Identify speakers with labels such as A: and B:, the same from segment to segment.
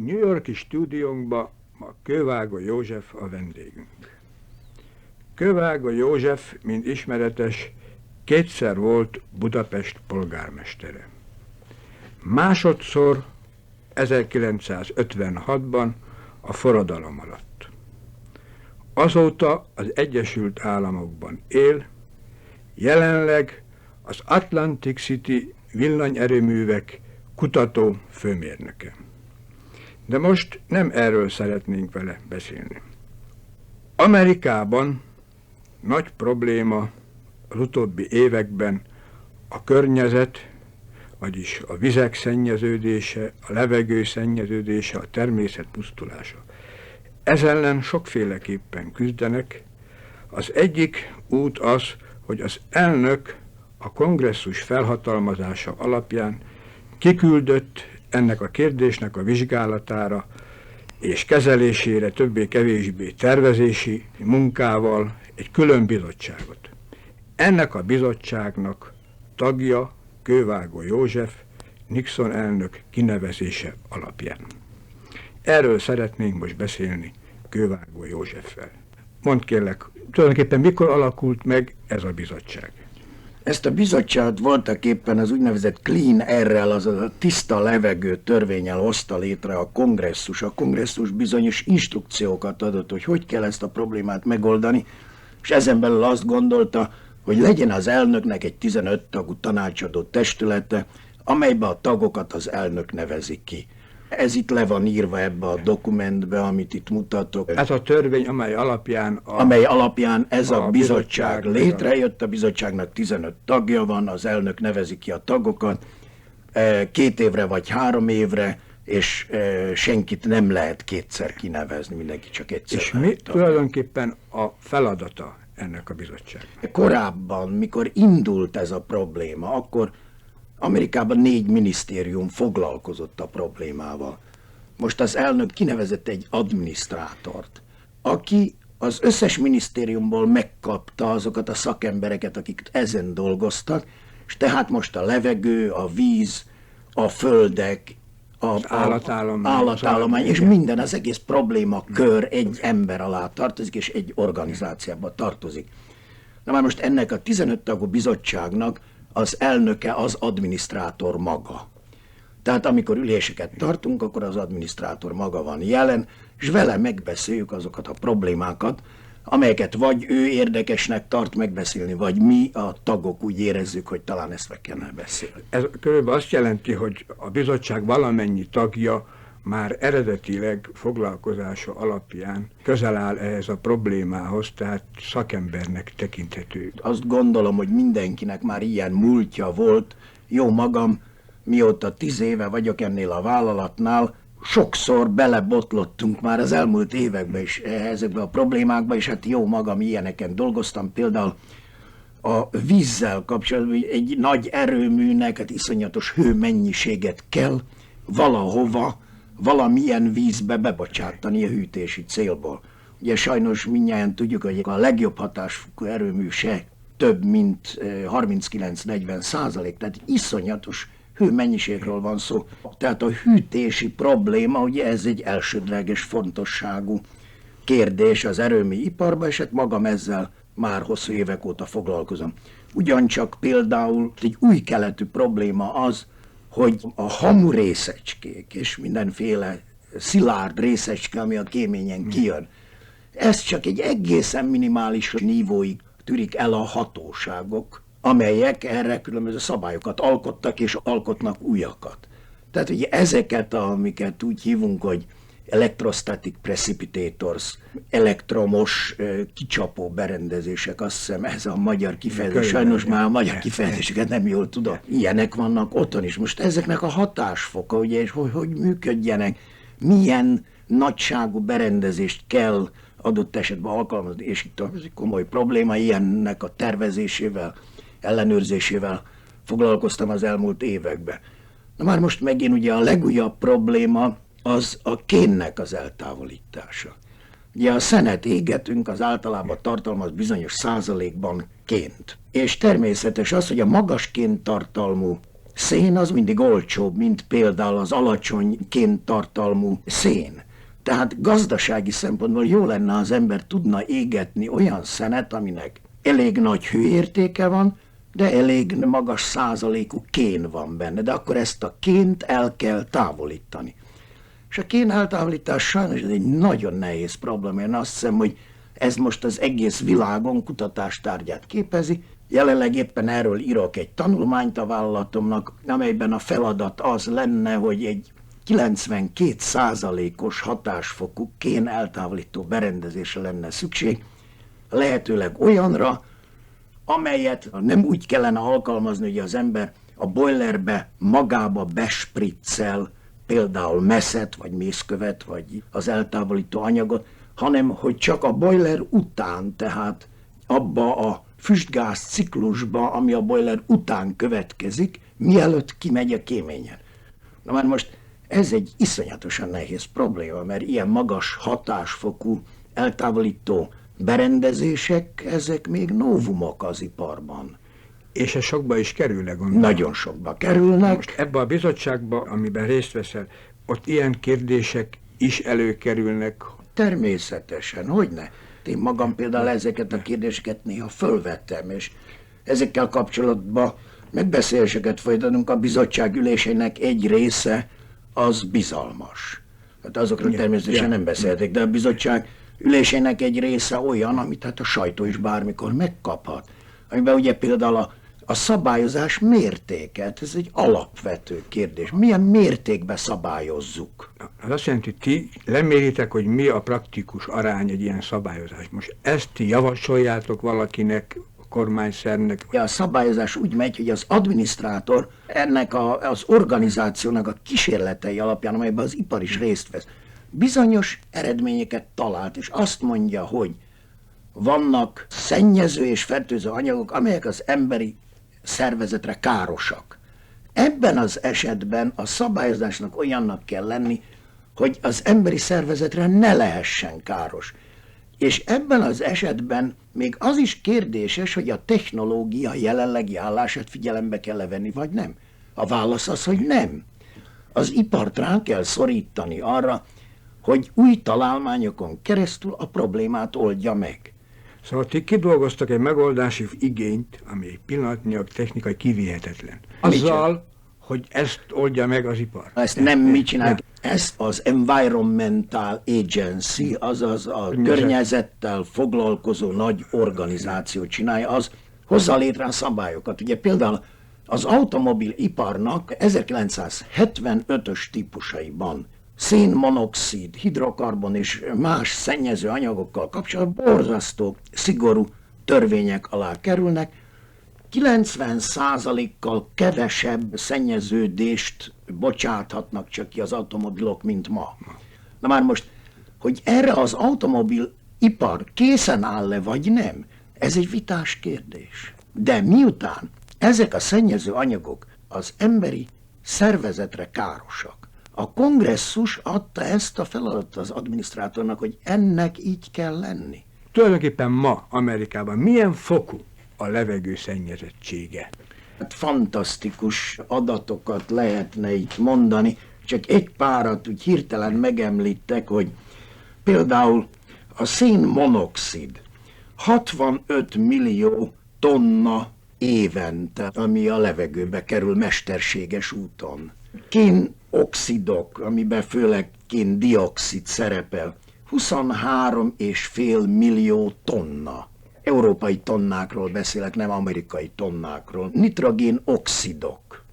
A: New York-i stúdiónkba ma Kővágó József a vendégünk. Kővágó József, mint ismeretes, kétszer volt Budapest polgármestere. Másodszor 1956-ban a forradalom alatt. Azóta az Egyesült Államokban él, jelenleg az Atlantic City villanyerőművek kutató főmérnöke. De most nem erről szeretnénk vele beszélni. Amerikában nagy probléma az utóbbi években a környezet, vagyis a vizek szennyeződése, a levegő szennyeződése, a természet pusztulása. Ez ellen sokféleképpen küzdenek. Az egyik út az, hogy az elnök a kongresszus felhatalmazása alapján kiküldött ennek a kérdésnek a vizsgálatára és kezelésére többé-kevésbé tervezési munkával egy külön bizottságot. Ennek a bizottságnak tagja Kővágó József, Nixon elnök kinevezése alapján. Erről szeretnénk most beszélni Kővágó Józseffel. Mondd kérlek, tulajdonképpen mikor alakult meg ez a bizottság?
B: Ezt a bizottságot voltaképpen az úgynevezett Clean Air-rel, azaz a tiszta levegő törvénnyel hozta létre a kongresszus. A kongresszus bizonyos instrukciókat adott, hogy kell ezt a problémát megoldani, és ezen belül azt gondolta, hogy legyen az elnöknek egy 15 tagú tanácsadó testülete, amelybe a tagokat az elnök nevezi ki. Ez itt le van írva ebbe a dokumentbe, amit itt mutatok.
A: Ez a törvény, amely alapján
B: ez a bizottság létrejött, a bizottságnak 15 tagja van, az elnök nevezi ki a tagokat, 2 évre vagy 3 évre, és senkit nem lehet kétszer kinevezni, mindenki csak egyszer.
A: És mi tulajdonképpen a feladata ennek a bizottságnak?
B: Korábban, mikor indult ez a probléma, akkor Amerikában 4 minisztérium foglalkozott a problémával. Most az elnök kinevezett egy adminisztrátort, aki az összes minisztériumból megkapta azokat a szakembereket, akik ezen dolgoztak, és tehát most a levegő, a víz, a földek, az állatállomány, és minden, az egész problémakör egy ember alá tartozik, és egy organizációba tartozik. Na már most ennek a 15 tagú bizottságnak az elnöke az adminisztrátor maga. Tehát amikor üléseket tartunk, akkor az adminisztrátor maga van jelen, és vele megbeszéljük azokat a problémákat, amelyeket vagy ő érdekesnek tart megbeszélni, vagy mi a tagok úgy érezzük, hogy talán ezt meg kellene beszélni.
A: Ez körülbelül azt jelenti, hogy a bizottság valamennyi tagja már eredetileg foglalkozása alapján közel áll ehhez a problémához, tehát szakembernek tekinthető.
B: Azt gondolom, hogy mindenkinek már ilyen múltja volt. Jó magam, mióta 10 éve vagyok ennél a vállalatnál, sokszor belebotlottunk már az elmúlt években is ezekbe a problémákba, és hát jó magam ilyeneken dolgoztam, például a vízzel kapcsolatban, hogy egy nagy erőműnek hát iszonyatos hőmennyiséget kell valahova, valamilyen vízbe bebocsátani a hűtési célból. Ugye sajnos mindnyáján tudjuk, hogy a legjobb hatásfokú erőmű se több mint 39-40%, tehát iszonyatos hőmennyiségről van szó. Tehát a hűtési probléma, ugye ez egy elsődleges fontosságú kérdés az erőmű iparban, és hát magam ezzel már hosszú évek óta foglalkozom. Ugyancsak például egy új keletű probléma az, hogy a hamu részecskék és mindenféle szilárd részecske, ami a kéményen kijön, ez csak egy egészen minimális nívóig tűrik el a hatóságok, amelyek erre különböző szabályokat alkottak és alkotnak újakat. Tehát ugye ezeket, amiket úgy hívunk, hogy electrostatic precipitators, elektromos kicsapó berendezések, azt hiszem ez a magyar kifejezés, sajnos már a magyar kifejezéseket nem jól tudom. Ilyenek vannak otthon is. Most ezeknek a hatásfoka, ugye, és hogy működjenek, milyen nagyságú berendezést kell adott esetben alkalmazni, és itt az egy komoly probléma, ilyennek a tervezésével, ellenőrzésével foglalkoztam az elmúlt években. Na már most megint ugye a legújabb probléma az a kénnek az eltávolítása. Ugye a szenet égetünk, az általában tartalmaz bizonyos százalékban ként. És természetes az, hogy a magas kéntartalmú szén az mindig olcsóbb, mint például az alacsony kéntartalmú szén. Tehát gazdasági szempontból jó lenne, az ember tudna égetni olyan szenet, aminek elég nagy hőértéke van, de elég magas százalékú kén van benne, de akkor ezt a ként el kell távolítani. És a kén eltávolítás sajnos ez egy nagyon nehéz probléma. Én azt hiszem, hogy ez most az egész világon kutatástárgyát képezi. Jelenleg éppen erről írok egy tanulmányt a vállalatomnak, amelyben a feladat az lenne, hogy egy 92%-os hatásfokú kén eltávolító berendezésre lenne szükség, lehetőleg olyanra, amelyet nem úgy kellene alkalmazni, hogy az ember a boilerbe magába bespriccel például meszet, vagy mészkövet, vagy az eltávolító anyagot, hanem hogy csak a boiler után, tehát abba a füstgáz ciklusba, ami a boiler után következik, mielőtt kimegy a kéményen. Na már most ez egy iszonyatosan nehéz probléma, mert ilyen magas hatásfokú eltávolító berendezések, ezek még novumok az iparban.
A: És ez sokba is kerülne, gondolom.
B: Nagyon sokba kerülnek.
A: Most ebbe a bizottságba, amiben részt veszel, ott ilyen kérdések is előkerülnek.
B: Természetesen, hogyne. Én magam például ezeket a kérdéseket néha fölvettem, és ezekkel kapcsolatban megbeszéléseket folytatunk. A bizottság ülésének egy része az bizalmas. Hát azokról természetesen nem beszéltek, de a bizottság ülésének egy része olyan, amit hát a sajtó is bármikor megkaphat. Amiben ugye például a szabályozás mértéket, ez egy alapvető kérdés. Milyen mértékben szabályozzuk?
A: Az azt jelenti, hogy ti leméritek, hogy mi a praktikus arány egy ilyen szabályozás. Most ezt ti javasoljátok valakinek, a kormányszernek?
B: Ja, a szabályozás úgy megy, hogy az adminisztrátor ennek az organizációnak a kísérletei alapján, amelyben az ipar is részt vesz, bizonyos eredményeket talált, és azt mondja, hogy vannak szennyező és fertőző anyagok, amelyek az emberi szervezetre károsak. Ebben az esetben a szabályozásnak olyannak kell lenni, hogy az emberi szervezetre ne lehessen káros. És ebben az esetben még az is kérdéses, hogy a technológia jelenlegi állását figyelembe kell venni, vagy nem. A válasz az, hogy nem. Az ipart rá kell szorítani arra, hogy új találmányokon keresztül a problémát oldja meg.
A: Szóval ti kidolgoztak egy megoldási igényt, ami egy pillanatnyilag technikai kivihetetlen. Azzal, hogy ezt oldja meg az ipar.
B: Ezt nem mi csináljuk. Ezt az Environmental Agency, azaz a környezettel foglalkozó nagy organizáció csinálja, az hozza létre a szabályokat. Ugye például az automobiliparnak 1975-ös típusaiban szénmonoxid, hidrokarbon és más szennyező anyagokkal kapcsolatban borzasztó szigorú törvények alá kerülnek. 90%-kal kevesebb szennyeződést bocsáthatnak csak ki az automobilok, mint ma. Na már most, hogy erre az automobilipar készen áll-e vagy nem, ez egy vitás kérdés. De miután ezek a szennyező anyagok az emberi szervezetre károsak, a kongresszus adta ezt a feladatot az adminisztrátornak, hogy ennek így kell lenni.
A: Tulajdonképpen ma Amerikában milyen fokú a levegő szennyezettsége?
B: Hát fantasztikus adatokat lehetne itt mondani, csak egy párat úgy hirtelen megemlítek, hogy például a szénmonoxid 65 millió tonna évente, ami a levegőbe kerül mesterséges úton. Kénoxidok, amiben főleg kéndioxid szerepel, 23,5 millió tonna. Európai tonnákról beszélek, nem amerikai tonnákról. Nitrogénoxidok,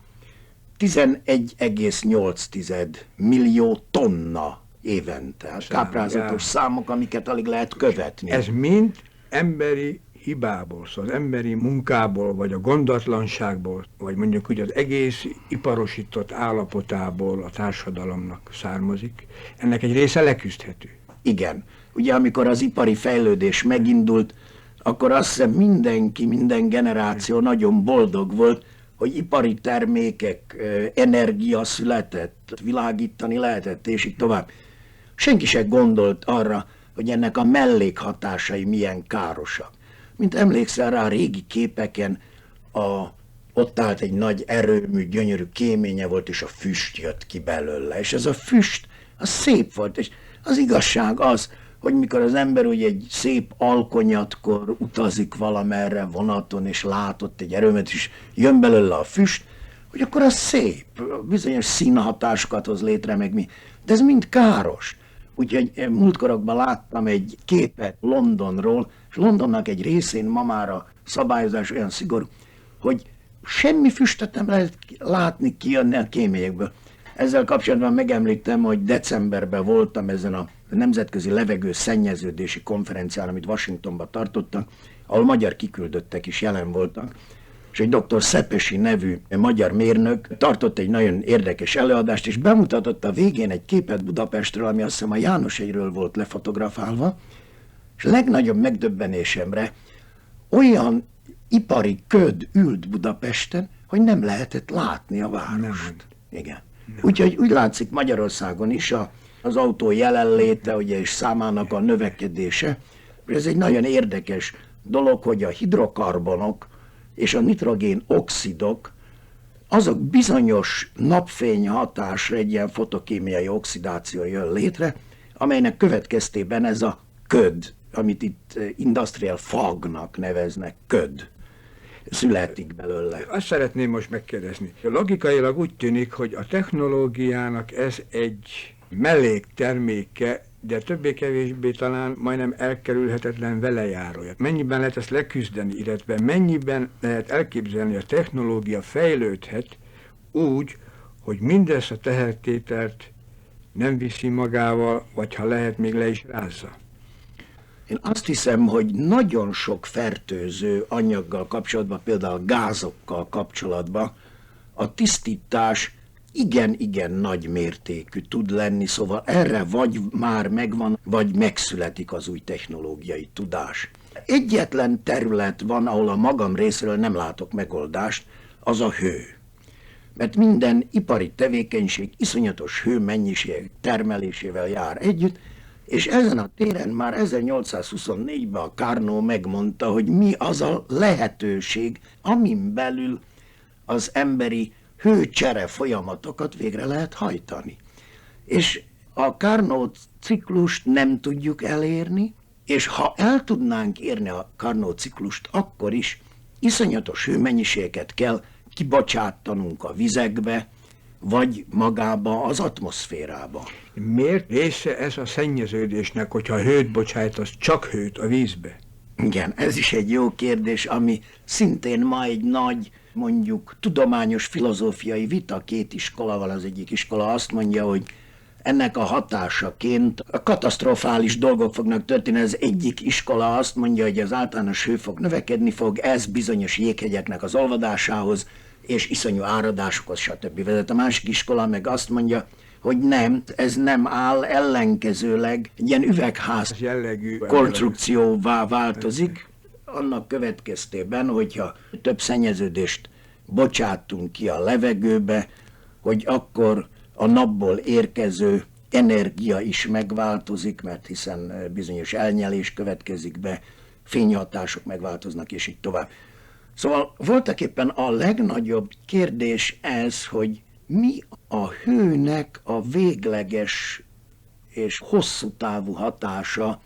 B: 11,8 millió tonna évente. Káprázatos számok, amiket alig lehet követni.
A: Ez mind emberi hibából, szóval az emberi munkából, vagy a gondatlanságból, vagy mondjuk úgy az egész iparosított állapotából a társadalomnak származik. Ennek egy része leküzdhető.
B: Igen. Ugye amikor az ipari fejlődés megindult, akkor azt hiszem minden generáció nagyon boldog volt, hogy ipari termékek, energia született, világítani lehetett, és így tovább. Senki sem gondolt arra, hogy ennek a mellékhatásai milyen károsak. Mint emlékszel rá a régi képeken, a ott állt egy nagy erőmű, gyönyörű kéménye volt, és a füst jött ki belőle. És ez a füst, az szép volt, és az igazság az, hogy mikor az ember ugye egy szép alkonyatkor utazik valamerre vonaton, és látott egy erőmet, és jön belőle a füst, hogy akkor az szép, bizonyos színhatásokat hoz létre, meg mi. De ez mind káros. Úgyhogy múltkorokban láttam egy képet Londonról, és Londonnak egy részén ma már a szabályozás olyan szigorú, hogy semmi füstöt nem lehet látni kijönni a kéményekből. Ezzel kapcsolatban megemlítem, hogy decemberben voltam ezen a nemzetközi levegő szennyeződési konferencián, amit Washingtonban tartottak, ahol magyar kiküldöttek is jelen voltak, és egy dr. Szepesi nevű magyar mérnök tartott egy nagyon érdekes előadást, és bemutatott a végén egy képet Budapestről, ami azt hiszem a Jánoshegyről volt lefotografálva, és legnagyobb megdöbbenésemre olyan ipari köd ült Budapesten, hogy nem lehetett látni a várost. Igen. Úgyhogy úgy látszik Magyarországon is az autó jelenléte ugye, és számának a növekedése. Ez egy nagyon érdekes dolog, hogy a hidrokarbonok és a nitrogén oxidok, azok bizonyos napfény hatásra egy ilyen fotokémiai oxidáció jön létre, amelynek következtében ez a köd, amit itt industrial fognak neveznek, köd, születik belőle.
A: Azt szeretném most megkérdezni. Logikailag úgy tűnik, hogy a technológiának ez egy mellékterméke, de többé-kevésbé talán majdnem elkerülhetetlen velejárója. Mennyiben lehet ezt leküzdeni, illetve mennyiben lehet elképzelni, hogy a technológia fejlődhet úgy, hogy mindezt a tehertételt nem viszi magával, vagy ha lehet, még le is rázza.
B: Én azt hiszem, hogy nagyon sok fertőző anyaggal kapcsolatban, például gázokkal kapcsolatban a tisztítás igen nagy mértékű tud lenni, szóval erre vagy már megvan, vagy megszületik az új technológiai tudás. Egyetlen terület van, ahol a magam részéről nem látok megoldást, az a hő. Mert minden ipari tevékenység iszonyatos hőmennyiség termelésével jár együtt, és ezen a téren már 1824-ben a Carnot megmondta, hogy mi az a lehetőség, amin belül az emberi hőcsere folyamatokat végre lehet hajtani. És a Carnot ciklust nem tudjuk elérni, és ha el tudnánk érni a Carnot ciklust, akkor is iszonyatos hőmennyiségeket kell kibocsátanunk a vizekbe, vagy magába az atmoszférába.
A: Miért része ez a szennyeződésnek, hogyha hőt bocsájtasz, csak hőt a vízbe?
B: Igen, ez is egy jó kérdés, ami szintén ma egy nagy, mondjuk tudományos filozófiai vita. Két iskolával, az egyik iskola azt mondja, hogy ennek a hatásaként a katasztrofális dolgok fognak történni. Az egyik iskola azt mondja, hogy az általános hőfok növekedni fog, ez bizonyos jéghegyeknek az olvadásához és iszonyú áradásokhoz, stb. Vezet. A másik iskola meg azt mondja, hogy nem, ez nem áll, ellenkezőleg egy ilyen üvegház jellegű konstrukcióvá változik, annak következtében, hogyha több szennyeződést bocsátunk ki a levegőbe, hogy akkor a napból érkező energia is megváltozik, mert hiszen bizonyos elnyelés következik be, fényhatások megváltoznak, és így tovább. Szóval voltaképpen a legnagyobb kérdés ez, hogy mi a hőnek a végleges és hosszú távú hatása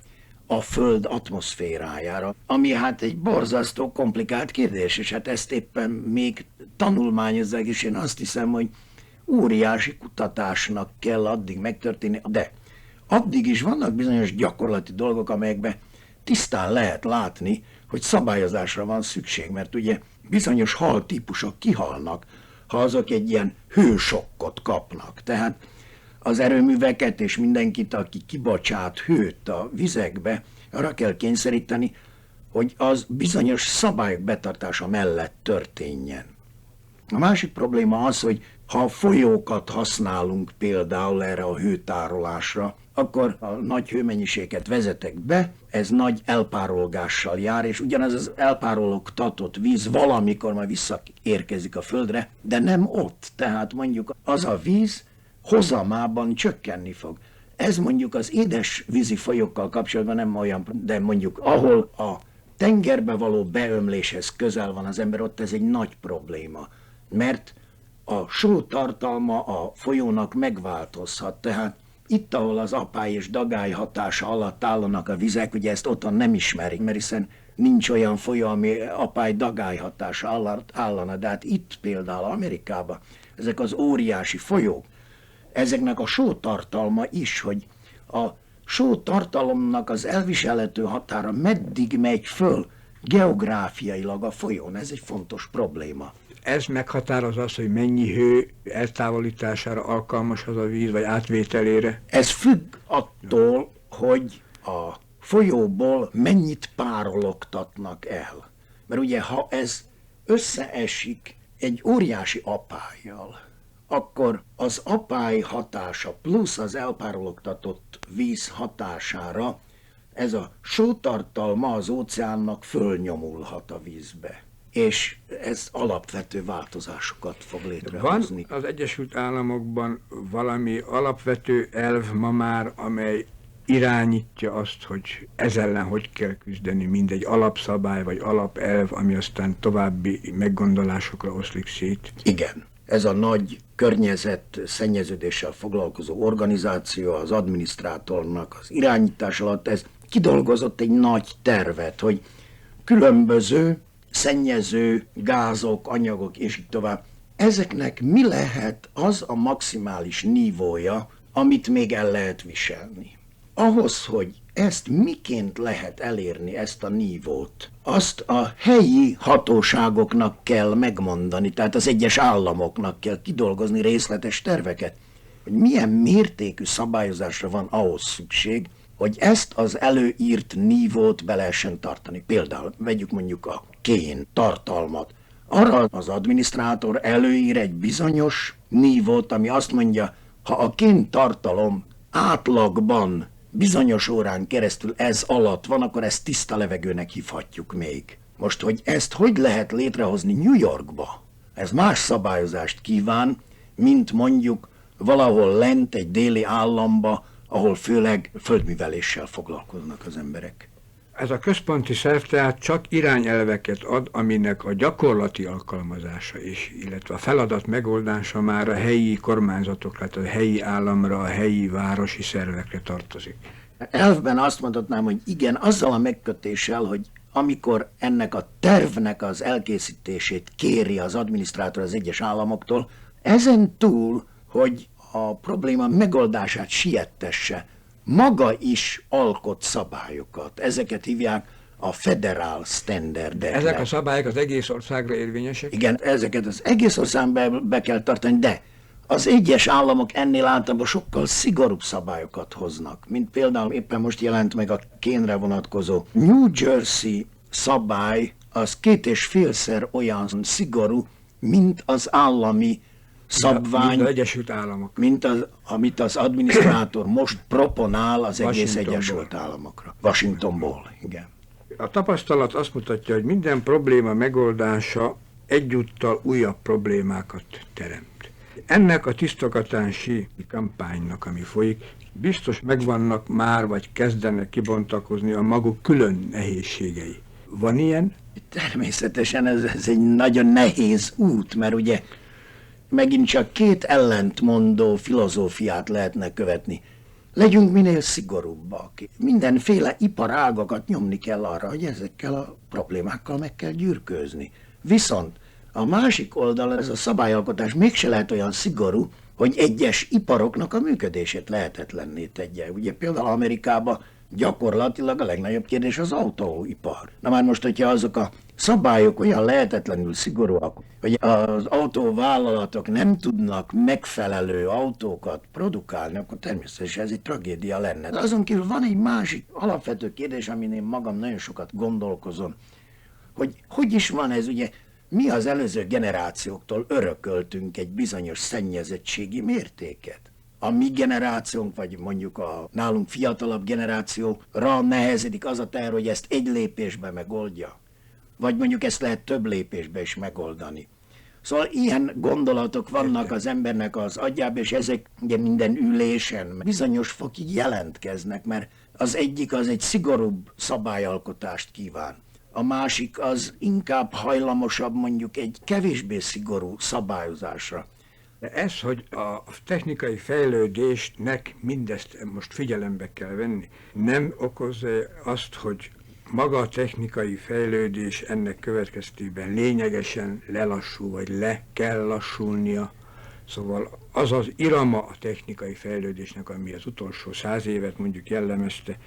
B: a Föld atmoszférájára, ami hát egy borzasztó komplikált kérdés, és hát ezt éppen még tanulmányozzák, és én azt hiszem, hogy óriási kutatásnak kell addig megtörténni, de addig is vannak bizonyos gyakorlati dolgok, amelyekben tisztán lehet látni, hogy szabályozásra van szükség, mert ugye bizonyos haltípusok kihalnak, ha azok egy ilyen hősokkot kapnak. Tehát az erőműveket és mindenkit, aki kibocsát hőt a vizekbe, arra kell kényszeríteni, hogy az bizonyos szabályok betartása mellett történjen. A másik probléma az, hogy ha folyókat használunk például erre a hőtárolásra, akkor a nagy hőmennyiséget vezetek be, ez nagy elpárolgással jár, és ugyanez az elpárologtatott víz valamikor majd visszaérkezik a Földre, de nem ott. Tehát mondjuk az a víz hozamában csökkenni fog. Ez mondjuk az édes vízi folyókkal kapcsolatban nem olyan, de mondjuk ahol a tengerbe való beömléshez közel van az ember, ott ez egy nagy probléma, mert a só tartalma a folyónak megváltozhat, tehát itt, ahol az apály és dagály hatása alatt állanak a vizek, ugye ezt otthon nem ismerik, mert hiszen nincs olyan folyó, ami apály dagály hatása alatt állana, de hát itt például Amerikában ezek az óriási folyók, ezeknek a sótartalma is, hogy a sótartalomnak az elviselhető határa meddig megy föl geográfiailag a folyón, ez egy fontos probléma.
A: Ez meghatározza azt, hogy mennyi hő eltávolítására alkalmas az a víz, vagy átvételére?
B: Ez függ attól, hogy a folyóból mennyit párologtatnak el. Mert ugye, ha ez összeesik egy óriási apállyal, akkor az apály hatása plusz az elpárologtatott víz hatására ez a sótartalma az óceánnak fölnyomulhat a vízbe. És ez alapvető változásokat fog létrehozni.
A: Van az Egyesült Államokban valami alapvető elv ma már, amely irányítja azt, hogy ez ellen hogy kell küzdeni, mindegy alapszabály vagy alapelv, ami aztán további meggondolásokra oszlik szét?
B: Igen. Ez a nagy környezet szennyeződéssel foglalkozó organizáció, az adminisztrátornak az irányítás alatt ez kidolgozott egy nagy tervet, hogy különböző szennyező gázok, anyagok és így tovább. Ezeknek mi lehet az a maximális nívója, amit még el lehet viselni? Ahhoz, hogy ezt miként lehet elérni, ezt a nívót, azt a helyi hatóságoknak kell megmondani, tehát az egyes államoknak kell kidolgozni részletes terveket, hogy milyen mértékű szabályozásra van ahhoz szükség, hogy ezt az előírt nívót be lehessen tartani. Például vegyük mondjuk a kén tartalmat. Arra az adminisztrátor előír egy bizonyos nívót, ami azt mondja, ha a kén tartalom átlagban bizonyos órán keresztül ez alatt van, akkor ezt tiszta levegőnek hívhatjuk még. Most, hogy ezt hogy lehet létrehozni New Yorkba? Ez más szabályozást kíván, mint mondjuk valahol lent egy déli államba, ahol főleg földműveléssel foglalkoznak az emberek.
A: Ez a központi szerv tehát csak irányelveket ad, aminek a gyakorlati alkalmazása is, illetve a feladat megoldása már a helyi kormányzatokra, tehát a helyi államra, a helyi városi szervekre tartozik.
B: Elvben azt mondhatnám, hogy igen, azzal a megkötéssel, hogy amikor ennek a tervnek az elkészítését kéri az adminisztrátor az egyes államoktól, ezen túl, hogy a probléma megoldását siettesse, maga is alkot szabályokat. Ezeket hívják a federal standardeknek.
A: Ezek a szabályok az egész országra érvényesek?
B: Igen, ezeket az egész országban be kell tartani, de az egyes államok ennél általában sokkal szigorúbb szabályokat hoznak, mint például éppen most jelent meg a kénre vonatkozó New Jersey szabály, az 2,5-szer olyan szigorú, mint az állami szabvány,
A: mint az Egyesült Államok.
B: Amit az adminisztrátor most proponál az egész
A: Washingtonból.
B: Egyesült Államokra. Washingtonból, igen.
A: A tapasztalat azt mutatja, hogy minden probléma megoldása egyúttal újabb problémákat teremt. Ennek a tisztogatási kampánynak, ami folyik, biztos megvannak már, vagy kezdenek kibontakozni a maguk külön nehézségei. Van ilyen?
B: Természetesen ez egy nagyon nehéz út, mert ugye megint csak két ellentmondó filozófiát lehetne követni. Legyünk minél szigorúbbak. Mindenféle iparágakat nyomni kell arra, hogy ezekkel a problémákkal meg kell gyürkőzni. Viszont a másik oldalon ez a szabályalkotás mégse lehet olyan szigorú, hogy egyes iparoknak a működését lehetetlenné tegye. Ugye például Amerikában gyakorlatilag a legnagyobb kérdés az autóipar. Na már most, hogyha azok a szabályok olyan lehetetlenül szigorúak, hogy az autóvállalatok nem tudnak megfelelő autókat produkálni, akkor természetesen ez egy tragédia lenne. De azon kívül van egy másik alapvető kérdés, amin én magam nagyon sokat gondolkozom, hogy is van ez, ugye mi az előző generációktól örököltünk egy bizonyos szennyezettségi mértéket. A mi generációnk, vagy mondjuk a nálunk fiatalabb generációra nehezedik az a teher, hogy ezt egy lépésben megoldja. Vagy mondjuk ezt lehet több lépésben is megoldani. Szóval ilyen gondolatok vannak az embernek az agyában, és ezek ugye minden ülésen bizonyos fokig jelentkeznek, mert az egyik az egy szigorúbb szabályalkotást kíván. a másik az inkább hajlamosabb mondjuk egy kevésbé szigorú szabályozásra.
A: De ez, hogy a technikai fejlődésnek mindezt most figyelembe kell venni, nem okozza azt, hogy maga a technikai fejlődés ennek következtében lényegesen lelassul, vagy le kell lassulnia. Szóval az az irama a technikai fejlődésnek, ami az utolsó 100 évet mondjuk jellemezte,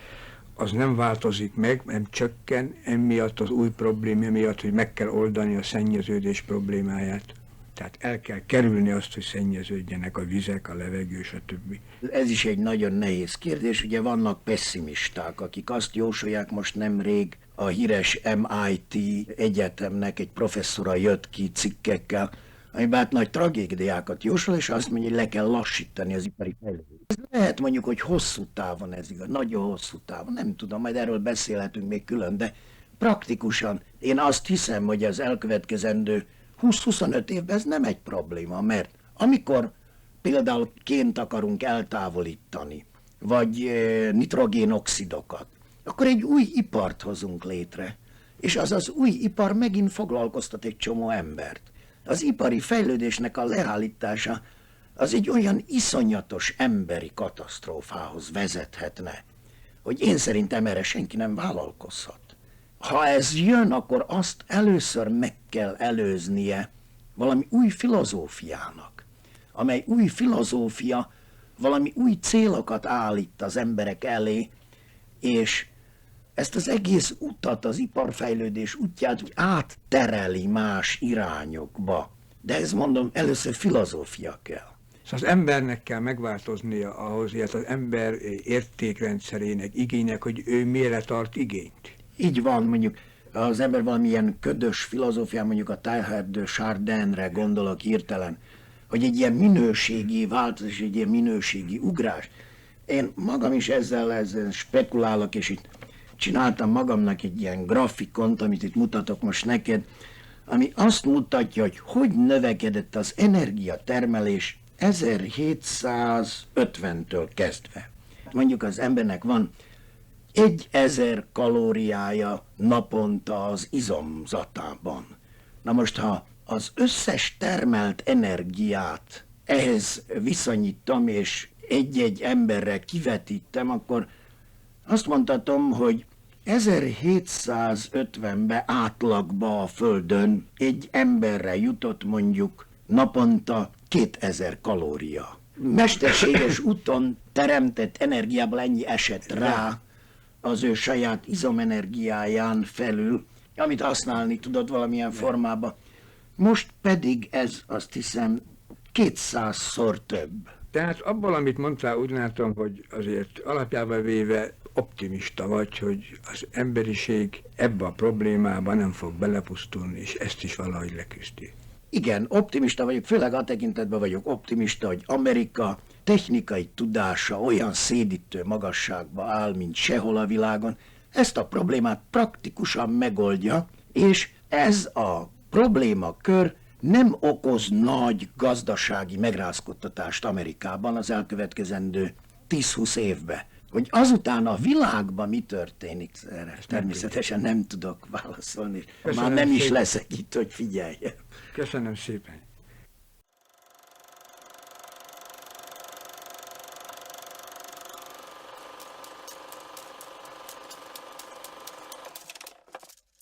A: az nem változik meg, nem csökken, emiatt az új probléma miatt, hogy meg kell oldani a szennyeződés problémáját. Tehát el kell kerülni azt, hogy szennyeződjenek a vizek, a levegő, stb.
B: Ez is egy nagyon nehéz kérdés. Ugye vannak pessimisták, akik azt jósolják, most nemrég a híres MIT egyetemnek egy professzora jött ki cikkekkel, amiben hát nagy tragédiákat jósol, és azt mondja, hogy le kell lassítani az ipari fejlődést. Ez lehet mondjuk, hogy hosszú távon ez igaz, nagyon hosszú távon, nem tudom, majd erről beszélhetünk még külön, de praktikusan én azt hiszem, hogy az elkövetkezendő 20-25 évben ez nem egy probléma, mert amikor például ként akarunk eltávolítani, vagy nitrogénoxidokat, akkor egy új ipart hozunk létre, és az az új ipar megint foglalkoztat egy csomó embert. Az ipari fejlődésnek a leállítása az egy olyan iszonyatos emberi katasztrófához vezethetne, hogy én szerintem erre senki nem vállalkozhat. Ha ez jön, akkor azt először meg kell előznie valami új filozófiának, amely új filozófia valami új célokat állít az emberek elé, és ezt az egész utat, az iparfejlődés útját úgy áttereli más irányokba. De ez mondom, először filozófia kell.
A: Szóval az embernek kell megváltoznia ahhoz, illetve az ember értékrendszerének, igénynek, hogy ő mire tart igényt.
B: Így van, mondjuk az ember valamilyen ködös filozófián, mondjuk a Teilhard de Chardinre gondolok hirtelen, hogy egy ilyen minőségi változás, egy ilyen minőségi ugrás. Én magam is ezzel spekulálok, és itt csináltam magamnak egy ilyen grafikont, amit itt mutatok most neked, ami azt mutatja, hogy hogy növekedett az energiatermelés 1750-től kezdve. Mondjuk az embernek van 1000 kalóriája naponta az izomzatában. Na most, ha az összes termelt energiát ehhez viszonyítom, és egy-egy emberre kivetítem, akkor azt mondhatom, hogy 1750-ben átlagba a Földön egy emberre jutott mondjuk naponta 2000 kalória. Mesterséges úton teremtett energiából ennyi esett rá az ő saját izomenergiáján felül, amit használni tudod valamilyen formában. Most pedig ez, azt hiszem, 200-szor több.
A: Tehát abból, amit mondtál, úgy látom, hogy azért alapjában véve optimista vagy, hogy az emberiség ebbe a problémába nem fog belepusztulni, és ezt is valahogy leküzdi.
B: Igen, optimista vagyok, főleg a tekintetben vagyok optimista, hogy Amerika technikai tudása olyan szédítő magasságba áll, mint sehol a világon. Ezt a problémát praktikusan megoldja, és ez a problémakör nem okoz nagy gazdasági megrázkódtatást Amerikában az elkövetkezendő 10-20 évben. Hogy azután a világban mi történik, erre természetesen nem tudok válaszolni. Már nem is leszek itt, hogy figyeljem.
A: Köszönöm szépen.